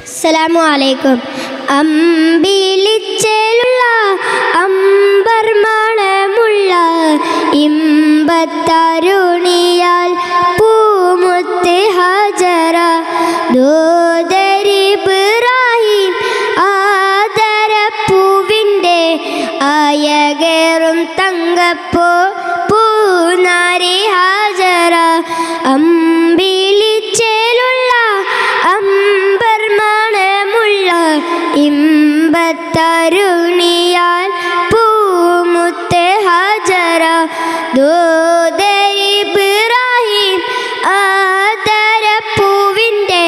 അസ്സലാമു അലൈക്കും. അമ്പിളിച്ചേലുള്ള അമ്പർ മണമുള്ള ഇമ്പത്തരുണിയാൽ പൂമുത്ത് ഹജറ ദോദരി ഇബ്രാഹിം ആദരപ്പൂവിൻ്റെ ആയകേറും തങ്കപ്പോ പൂനാരി ഹജറ. അമ്പിളിച്ചേലുള്ള അമ്പർ മണമുള്ള ഇമ്പത്തരുണിയാൽ പൂമുത്ത് ഹജറ ദോദരി ഇബ്രാഹിം ആദരപ്പൂവിൻ്റെ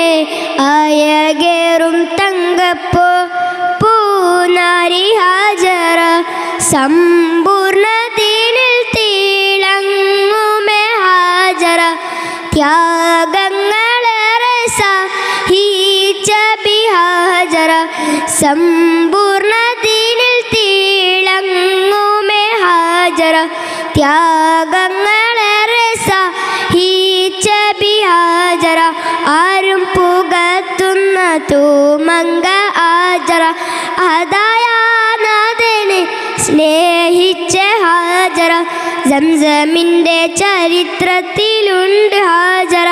ആയകേറും തങ്കപ്പോ പൂനാരി ഹജറ. സമ്പൂർണ്ണതീനിൽ തിളങ്ങുമേ ഹാജറ ത്യാഗങ്ങളേറെ സഹിച്ച ബിഹാജറ. സമ്പൂർണ്ണതീനിൽ തിളങ്ങുമേ ഹാജറ ത്യാഗങ്ങളേറെ സഹിച്ച ബിഹാജറ. ആരും പുകത്തുന്ന തൂമങ്ക ആജറ അതായാനാഥനെ സ്നേഹിച്ച ഹാജറ. സംസമിൻ്റെ ചരിത്രത്തിലുണ്ട് ഹാജറ.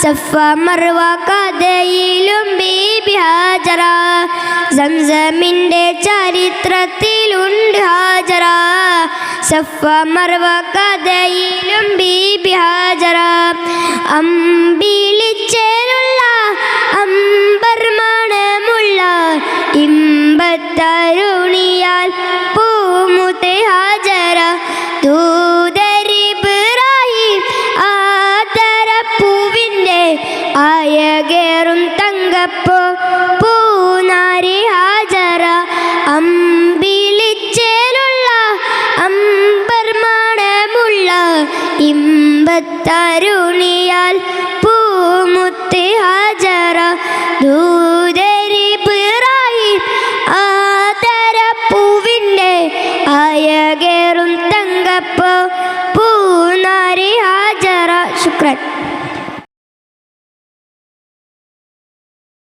സഫ മർവ കഥയിലും ബീബി ഹാജറ. സംസമിൻ്റെ ചരിത്രത്തിലുണ്ട് ഹാജറ. സഫ മർവ കഥയിലും ബീബി ഹാജറ. അമ്പിളിച്ചേലുള്ള അമ്പർ മണമുള്ള ഇമ്പത്തരുണിയാൽ പൂമുത്ത് ഹാജറ ദൂദരി ഇബ്രാഹിം ആദരപ്പൂവിൻ്റെ ആയകേറും തങ്കപ്പോ പൂനാരി ഹാജറ. അമ്പിളിച്ചേലുള്ള അമ്പർ മണമുള്ള ഇമ്പത്തരുണിയാൽ പൂമുത്ത് ഹാജറ ദൂദരി ഇബ്രാഹിം ആദരപ്പൂവിൻ്റെ ആയകേറും തങ്കപ്പോ പൂനാരി ഹാജറ. ശുക്രൻ.